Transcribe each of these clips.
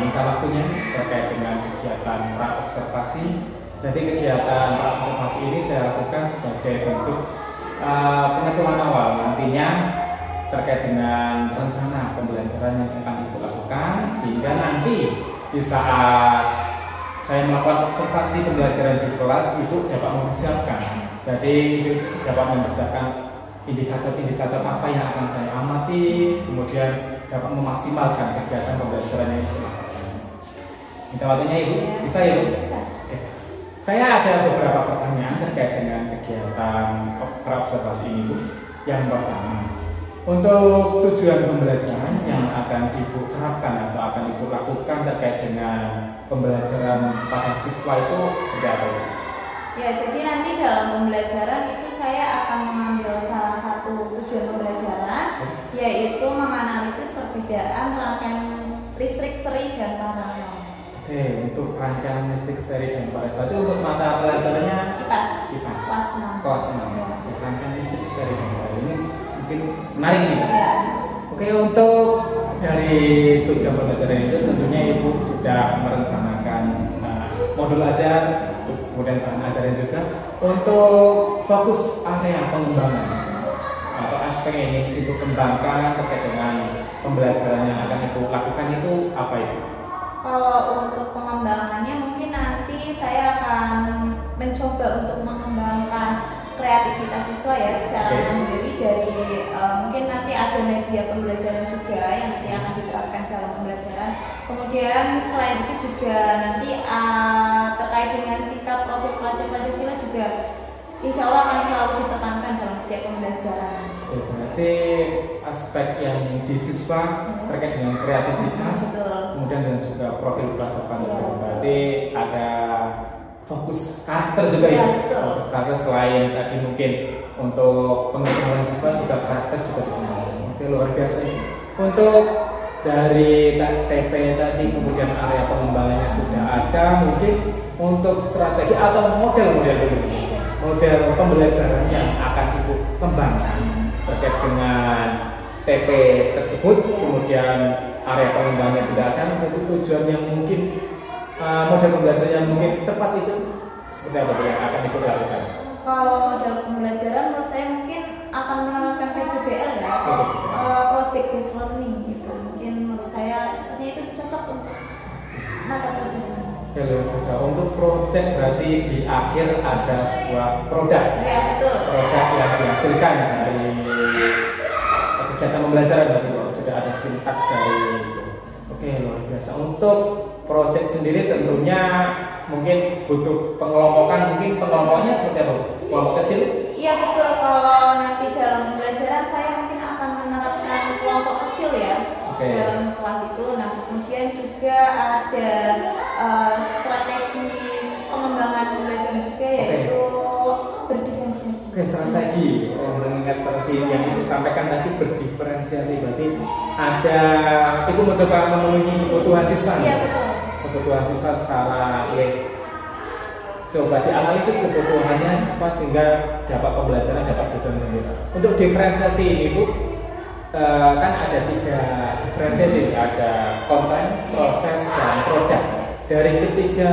minta waktunya terkait dengan kegiatan praobservasi. Jadi kegiatan praobservasi ini saya lakukan sebagai bentuk pengetahuan awal nantinya terkait dengan rencana pembelajaran yang akan Ibu lakukan, sehingga nanti di saat saya melakukan observasi pembelajaran di kelas, Ibu dapat mempersiapkan. Jadi dapat mempersiapkan indikator-indikator apa yang akan saya amati, kemudian dapat memaksimalkan kegiatan pembelajaran yang Ibu lakukan. Minta waktunya Ibu, bisa ya Ibu? Bisa. Oke. Saya ada beberapa pertanyaan terkait dengan kegiatan praobservasi ini Bu. Yang pertama, untuk tujuan pembelajaran yang akan Ibu terapkan atau akan Ibu lakukan terkait dengan pembelajaran pada siswa itu seperti apa? Ya, jadi nanti dalam pembelajaran itu saya akan mengambil salah satu tujuan pembelajaran, yaitu menganalisis perbedaan rangkaian listrik seri dan paralel. Oke, untuk rangkaian listrik seri dan paralel. Berarti untuk mata pelajarannya IPAS. IPAS. Kelas 6. Kelas 6. Ya. Rangkaian listrik seri dan paralel ini mungkin menarik nih. Ya. Oke, untuk dari tujuan pembelajaran itu tentunya Ibu sudah merencanakan modul ajar, kemudian bahan ajaran juga. Untuk fokus area pengembangan atau aspek yang ingin Ibu kembangkan terkait dengan pembelajaran yang akan Ibu lakukan itu apa itu? Kalau untuk pengembangannya mungkin nanti saya akan mencoba untuk mengembangkan kreativitas siswa ya secara mandiri dari mungkin nanti ada media pembelajaran juga yang nanti akan diterapkan dalam pembelajaran. Kemudian selain itu juga nanti terkait dengan sikap profil pelajar Pancasila juga insya Allah akan selalu ditekankan dalam setiap pembelajaran. Oke, berarti aspek yang di siswa terkait dengan kreativitas, kemudian dan juga profil pelajar Pancasila. Berarti ada fokus karakter juga ya, fokus karakter selain tadi mungkin untuk pengembangan siswa juga karakter juga dikembangkan. Oke, luar biasa ini. Untuk dari TP tadi kemudian area pengembangannya sudah ada, mungkin untuk strategi atau model pembelajaran yang akan Ibu kembangkan terkait dengan TP tersebut, kemudian area pengembangannya sudah ada, untuk tujuan yang mungkin model pembelajaran yang mungkin tepat itu seperti apa yang akan Ibu lakukan? Kalau model pembelajaran menurut saya mungkin akan menerapkan PJBL ya, project based learning gitu. Mungkin menurut saya sepertinya itu cocok untuk mata pelajaran. Kalau bisa untuk project berarti di akhir ada sebuah produk. Ya betul. Produk yang dihasilkan dari kegiatan pembelajaran berarti sudah ada sintak dari itu. Oke, luar biasa. Untuk project sendiri tentunya mungkin butuh pengelompokan, mungkin pengelompoknya seperti apa? Kelompok kecil? Iya betul, kalau nanti dalam pembelajaran saya mungkin akan menerapkan kelompok kecil ya dalam kelas itu. Nah kemudian juga ada strategi pengembangan pembelajaran juga yaitu berdiferensiasi. Oke, strategi, mengingat strategi yang Ibu sampaikan tadi berdiferensiasi, berarti ada Ibu mau coba memenuhi kebutuhan siswa. Iya betul. Kebutuhan siswa secara coba dianalisis kebutuhannya siswa sehingga dapat pembelajaran dapat berjalan dengan baik. Untuk diferensiasi ini Bu, kan ada 3 diferensiasi, ada konten, proses, dan produk. Dari ketiga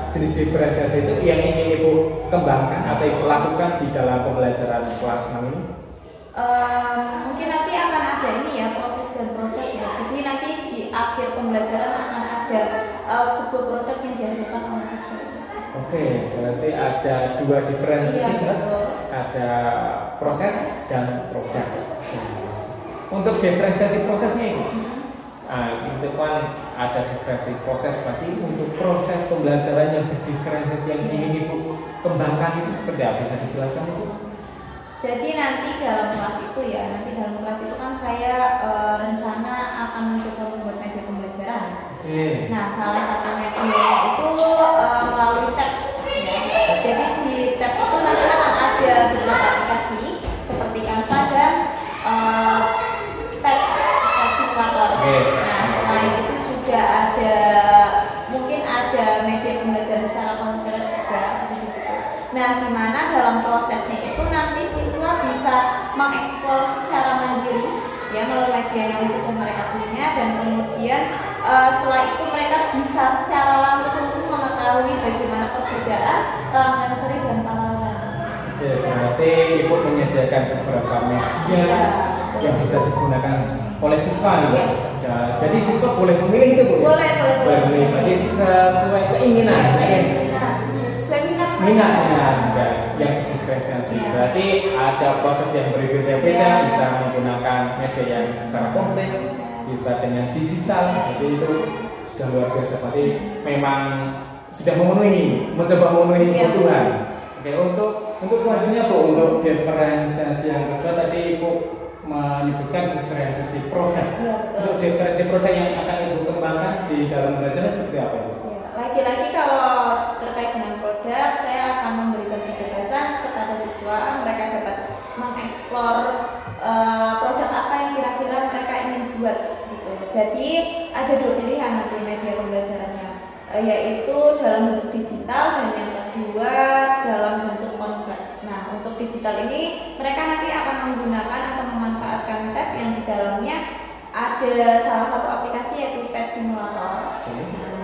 jenis diferensiasi itu yang ingin Ibu kembangkan atau Ibu lakukan di dalam pembelajaran kelas 6 ini? Mungkin nanti akan ada ini ya, proses dan produk ya. Jadi nanti di akhir pembelajaran akan ada sebuah produk yang dihasilkan oleh siswa. Oke, berarti ada 2 diferensiasi, iya, ada proses dan produk. Untuk diferensiasi prosesnya ini, itu kan ada diferensiasi proses, berarti untuk proses pembelajaran yang berdiferensiasi yang ingin Ibu kembangkan itu seperti apa? Bisa dijelaskan itu? Jadi nanti dalam kelas itu ya, nanti dalam kelas itu kan saya rencana akan mencoba membuat media pembelajaran. Nah, salah satu media itu melalui tab ya. Jadi di tab itu nanti akan ada beberapa aplikasi seperti Canva dan Pad simulator. Nah, selain itu juga ada mungkin ada media pembelajaran secara konkret juga di situ. Nah, di mana dalam prosesnya itu nanti siswa bisa mengeksplor secara mandiri ya melalui media yang sudah mereka punya, dan kemudian setelah itu mereka bisa secara langsung mengetahui bagaimana perbedaan rangkaian seri dan paralel. Oke, berarti Ibu menyediakan beberapa media yang bisa digunakan oleh siswa nih. Ya, jadi siswa boleh memilih itu Bu? Boleh memilih. Jadi sesuai keinginan. Sesuai minat yang diferensiasi. Berarti ada proses yang berbeda-beda, bisa menggunakan media yang secara konkret, bisa dengan digital. Jadi itu sudah luar biasa. Berarti memang sudah mencoba memenuhi kebutuhan. Oke, untuk selanjutnya Bu, untuk diferensiasi yang kedua tadi Ibu menyebutkan diferensiasi produk. Untuk diferensiasi produk yang akan Ibu kembangkan di dalam belajar seperti apa itu? Lagi-lagi kalau terkait dengan produk, saya akan memberikan kebebasan kepada siswa, mereka dapat mengeksplor produk apa yang kira-kira mereka ingin buat gitu. Jadi ada dua pilihan nanti media pembelajarannya, yaitu dalam bentuk digital dan yang kedua dalam bentuk konven. Nah, untuk digital ini mereka nanti akan menggunakan atau memanfaatkan tab yang di dalamnya ada salah satu aplikasi yaitu Pet Simulator.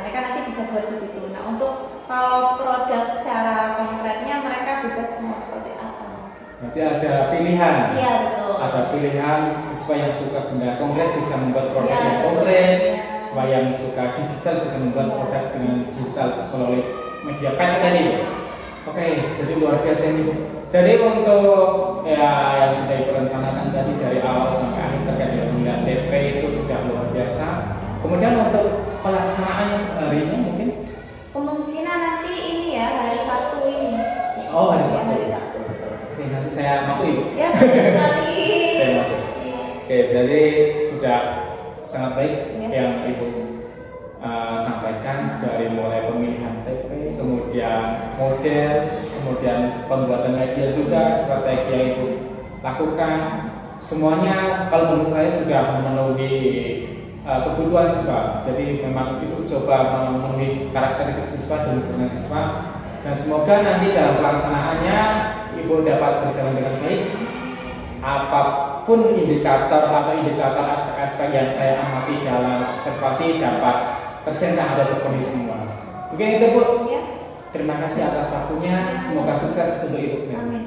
Mereka nanti bisa buat di situ. Nah, untuk kalau produk secara konkretnya mereka bebas mau seperti apa. Berarti ada pilihan. Iya, betul. Ada pilihan siswa yang suka benda konkret bisa membuat produk yang konkret. Siswa yang suka digital bisa membuat produk dengan digital melalui media pet tadi. Oke, jadi luar biasa ini. Jadi untuk yang sudah direncanakan tadi dari awal sampai akhir terkait dengan pemilihan TP itu sudah luar biasa. Kemudian untuk pelaksanaan harinya mungkin? Kemungkinan nanti ini ya hari Sabtu ini. Oh, hari Sabtu. Hari Sabtu. Oke, nanti saya masuk Ibu. Ya, sekali. Saya masuk. Oke, jadi sudah sangat baik yang Ibu sampaikan dari mulai pemilihan TP, kemudian model, kemudian pembuatan media juga, strategi yang Ibu lakukan. Semuanya kalau menurut saya sudah memenuhi kebutuhan siswa. Jadi memang itu coba memenuhi karakteristik siswa dan kebutuhan siswa. Dan semoga nanti dalam pelaksanaannya Ibu dapat berjalan dengan baik. Apapun indikator atau aspek-aspek yang saya amati dalam observasi dapat tercermin atau terpenuhi semua. Mungkin itu Bu. Ya. Terima kasih atas waktunya. Semoga sukses untuk Ibu. Amin.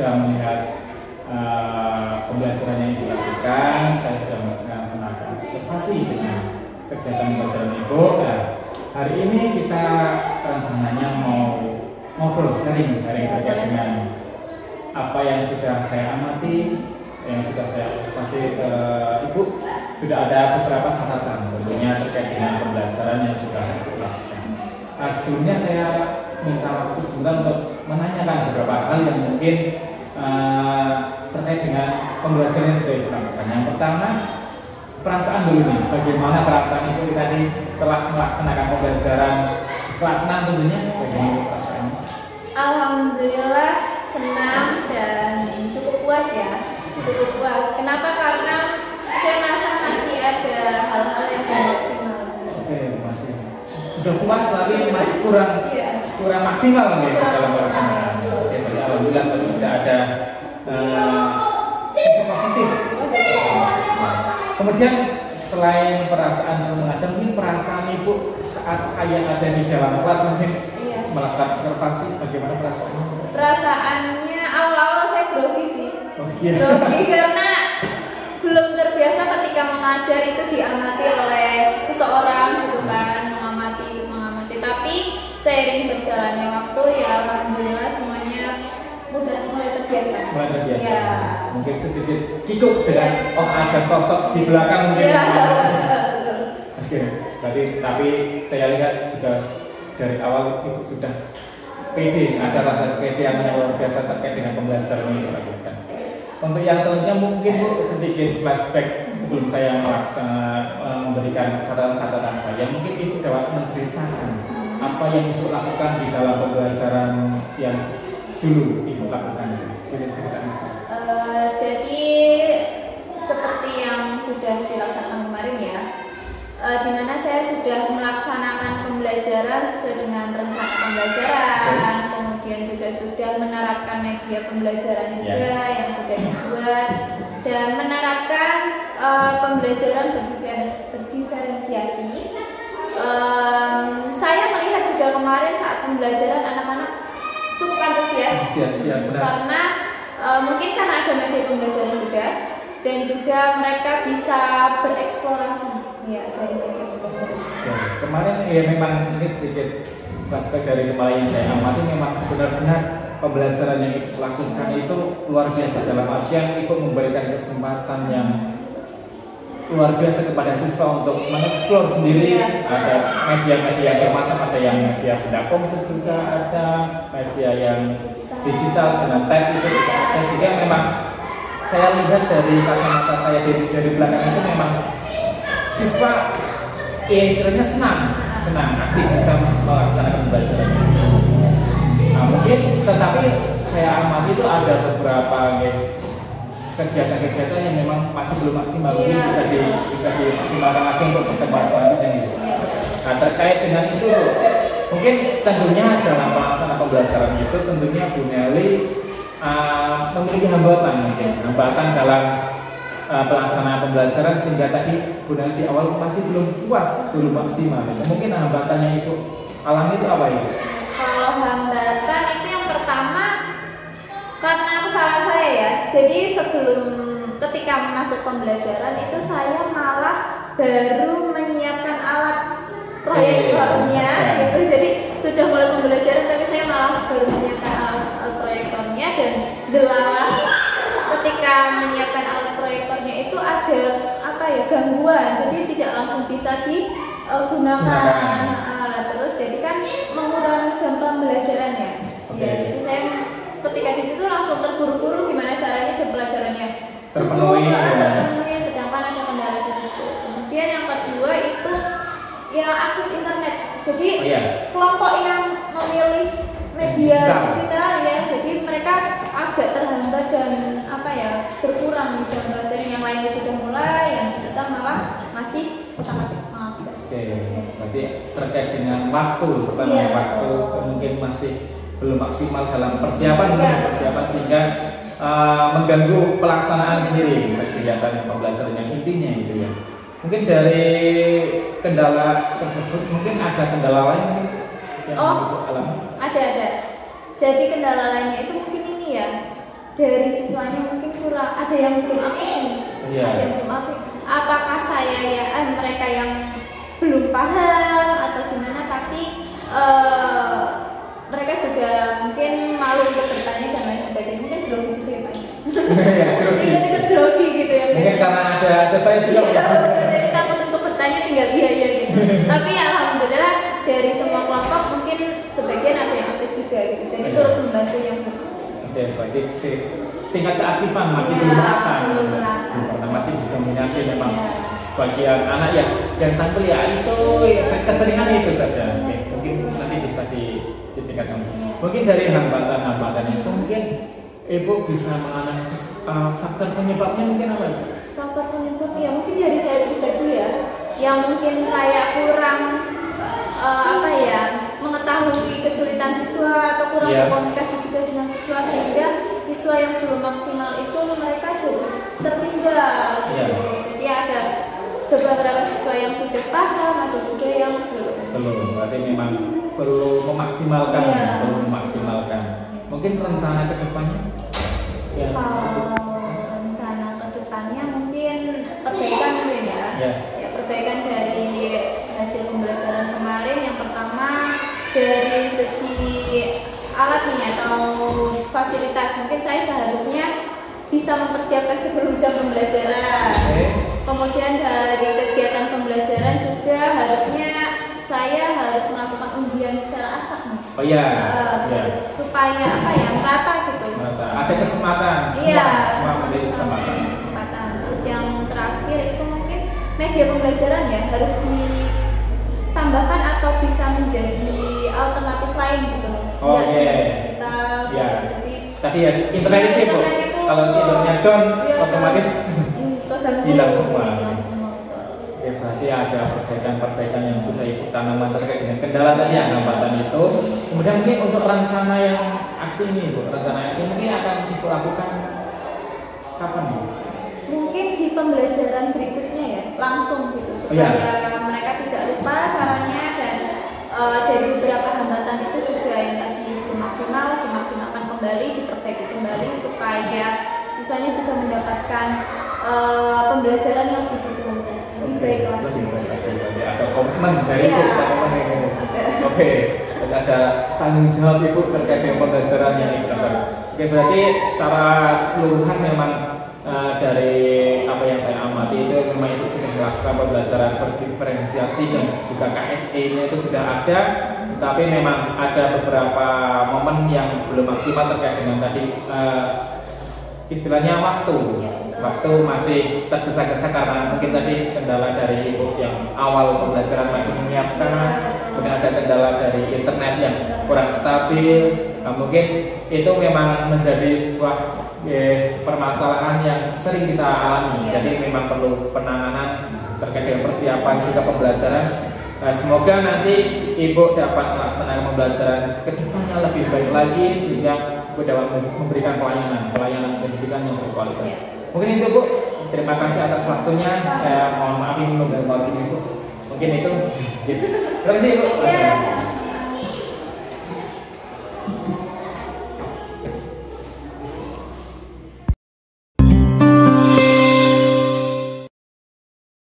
sudah melihat pembelajaran yang dilakukan, saya sudah melaksanakan observasi dengan kegiatan pembelajaran Ibu. Nah, hari ini kita rencananya mau ngobrol sharing terkait dengan apa yang sudah saya amati, yang sudah saya observasi ke Ibu. Sudah ada beberapa catatan tentunya terkait dengan pembelajaran yang sudah dilakukan. Nah, sebelumnya saya minta waktu sebentar untuk menanyakan beberapa hal yang mungkin terkait dengan pembelajaran yang sudah dilakukan. Yang pertama, perasaan dulu nih. Bagaimana perasaan Ibu tadi setelah melaksanakan pembelajaran kelas 6 tentunya? Bagaimana perasaannya? Alhamdulillah senang dan cukup puas ya. Cukup puas. Kenapa? Karena saya merasa masih ada hal-hal yang maksimal. Oke, masih sudah puas tapi masih kurang maksimal nih dalam pelaksanaan. Oke, berarti alhamdulillah tadi sudah ada sisi positif. Kemudian selain perasaan mengajar, mungkin perasaan Ibu saat saya ada di dalam kelas mungkin melakukan observasi, bagaimana perasaannya? Perasaannya awal-awal saya grogi sih. Grogi karena belum terbiasa ketika mengajar itu diamati oleh seseorang gitu kan, mengamati. Tapi seiring berjalannya waktu ya alhamdulillah semuanya mulai terbiasa. Ya. Mungkin sedikit kikuk dengan ada sosok di belakang mungkin. Ya. Oke, tapi saya lihat juga dari awal Ibu sudah pede, ada rasa kepedean yang luar biasa terkait dengan pembelajaran yang dilakukan. Untuk yang selanjutnya mungkin Bu sedikit flashback sebelum saya memberikan catatan-catatan saya. Mungkin Ibu dapat menceritakan apa yang Ibu lakukan di dalam pembelajaran yang dulu Ibu lakukan. Jadi seperti yang sudah dilaksanakan kemarin ya, di mana saya sudah melaksanakan pembelajaran sesuai dengan rencana pembelajaran, kemudian juga sudah menerapkan media pembelajaran juga yang sudah dibuat dan menerapkan pembelajaran berdiferensiasi. Saya melihat juga kemarin saat pembelajaran anak-anak cukup antusias karena mungkin karena ada media pembelajaran juga dan juga mereka bisa bereksplorasi ya dari media pembelajaran. Kemarin ya memang ini sedikit flashback dari kemarin yang saya amati, memang benar-benar pembelajaran yang Ibu lakukan itu luar biasa, dalam artian Ibu memberikan kesempatan yang luar biasa kepada siswa untuk mengeksplor sendiri. Ada media-media bermacam, ada yang media benda komputer juga, ada media yang digital dengan tab itu juga ada. Sehingga memang saya lihat dari kacamata saya dari belakang itu memang siswa istilahnya senang aktif bisa melaksanakan pembelajaran. Nah, mungkin tetapi saya amati itu ada beberapa kegiatan-kegiatan yang memang masih belum maksimal, mungkin bisa dimaksimalkan lagi untuk pertemuan selanjutnya gitu. Nah, terkait dengan itu mungkin tentunya dalam pelaksanaan pembelajaran itu tentunya Bu Nelly memiliki hambatan dalam pelaksanaan pembelajaran sehingga tadi Bu Nelly di awal masih belum puas, belum maksimal. Mungkin hambatannya itu alami itu apa itu? Kalau hambatan itu yang pertama karena kesalahan saya ya. Jadi ketika masuk pembelajaran itu saya malah baru menyiapkan alat proyektornya gitu. Jadi sudah mulai pembelajaran tapi saya malah baru menyiapkan alat proyektornya dan delalah ketika menyiapkan alat proyektornya itu ada gangguan, jadi tidak langsung bisa digunakan. Terus jadi kan mengurangi jam pembelajarannya. Ya, jadi saya ketika di situ langsung terburu-buru gimana caranya jam pelajarannya terpenuhi, sedangkan ada kendala di situ. Kemudian yang kedua itu yang akses internet. Jadi kelompok yang memilih media digital ya, jadi mereka agak terhambat dan berkurang di jam pelajaran. Yang lainnya sudah mulai, yang kita malah masih otak-atik mengakses. Berarti terkait dengan waktu, waktu mungkin masih belum maksimal dalam persiapan sehingga mengganggu pelaksanaan sendiri kegiatan pembelajaran yang intinya itu ya. Mungkin dari kendala tersebut mungkin ada kendala lain yang Ibu alami? Ada. Jadi kendala lainnya itu mungkin ini ya, dari siswanya mungkin kurang, ada yang belum aktif, ada yang belum aktif. Apakah saya ya mereka yang belum paham atau gimana, tapi mereka juga mungkin malu untuk bertanya dan lain sebagainya, mungkin grogi juga ya Pak. Ikut grogi gitu ya. Mungkin karena ada saya juga. Jadi takut untuk bertanya tinggal iya gitu. Tapi alhamdulillah dari semua kelompok mungkin sebagian ada yang aktif juga gitu. Jadi turut membantu yang baik. Tingkat keaktifan masih belum merata. Masih didominasi memang sebagian anak yang tampil ya itu keseringan itu saja. Mungkin nanti bisa ditingkatkan. Mungkin dari hambatan itu mungkin Ibu bisa menganalisis faktor penyebabnya mungkin apa? Faktor penyebab ya mungkin dari saya pribadi ya, yang mungkin kayak kurang mengetahui kesulitan siswa atau kurang berkomunikasi juga dengan siswa, sehingga siswa yang belum maksimal itu mereka juga tertinggal. Jadi ada beberapa siswa yang sudah paham atau juga yang belum. Berarti memang perlu memaksimalkan, Mungkin rencana kedepannya? Rencana kedepannya mungkin perbaikan mungkin ya. Perbaikan dari hasil pembelajaran kemarin. Yang pertama dari segi alatnya atau fasilitas, mungkin saya seharusnya bisa mempersiapkan sebelum jam pembelajaran. Kemudian dari kegiatan pembelajaran juga harusnya saya harus melakukan undian secara acak nih. Supaya merata gitu. Ada kesempatan. Semua menjadi kesempatan. Terus yang terakhir itu mungkin media pembelajaran ya harus ditambahkan atau bisa menjadi alternatif lain gitu. Digital. Jadi tadi internet itu kalau internetnya down otomatis hilang semua. Berarti ada perbaikan yang sudah Ibu tanamkan terkait dengan kendala tadi hambatan itu. Kemudian mungkin untuk rencana yang aksi ini mungkin akan Ibu lakukan kapan nih? Mungkin di pembelajaran berikutnya ya, langsung gitu supaya mereka tidak lupa caranya, dan dari beberapa hambatan itu juga yang tadi dimaksimalkan kembali, diperbaiki kembali supaya siswanya juga mendapatkan pembelajaran yang lebih baik lagi. Ada komitmen dari Ibu, ada tanggung jawab Ibu terkait dengan pembelajaran yang ini. Berarti secara keseluruhan memang dari apa yang saya amati itu memang Ibu sudah melakukan pembelajaran berdiferensiasi dan juga KSE-nya itu sudah ada, tapi memang ada beberapa momen yang belum maksimal terkait dengan tadi istilahnya waktu masih tergesa-gesa karena mungkin tadi kendala dari Ibu yang awal pembelajaran masih menyiapkan, kemudian ada kendala dari internet yang kurang stabil. Mungkin itu memang menjadi sebuah permasalahan yang sering kita alami. Jadi memang perlu penanganan terkait dengan persiapan juga pembelajaran. Semoga nanti Ibu dapat melaksanakan pembelajaran kedepannya lebih baik lagi sehingga Ibu dapat memberikan pelayanan pendidikan yang berkualitas. Mungkin itu Bu, terima kasih atas waktunya. Saya mohon maaf ini mengganggu Ibu. Mungkin itu. Terima kasih Ibu.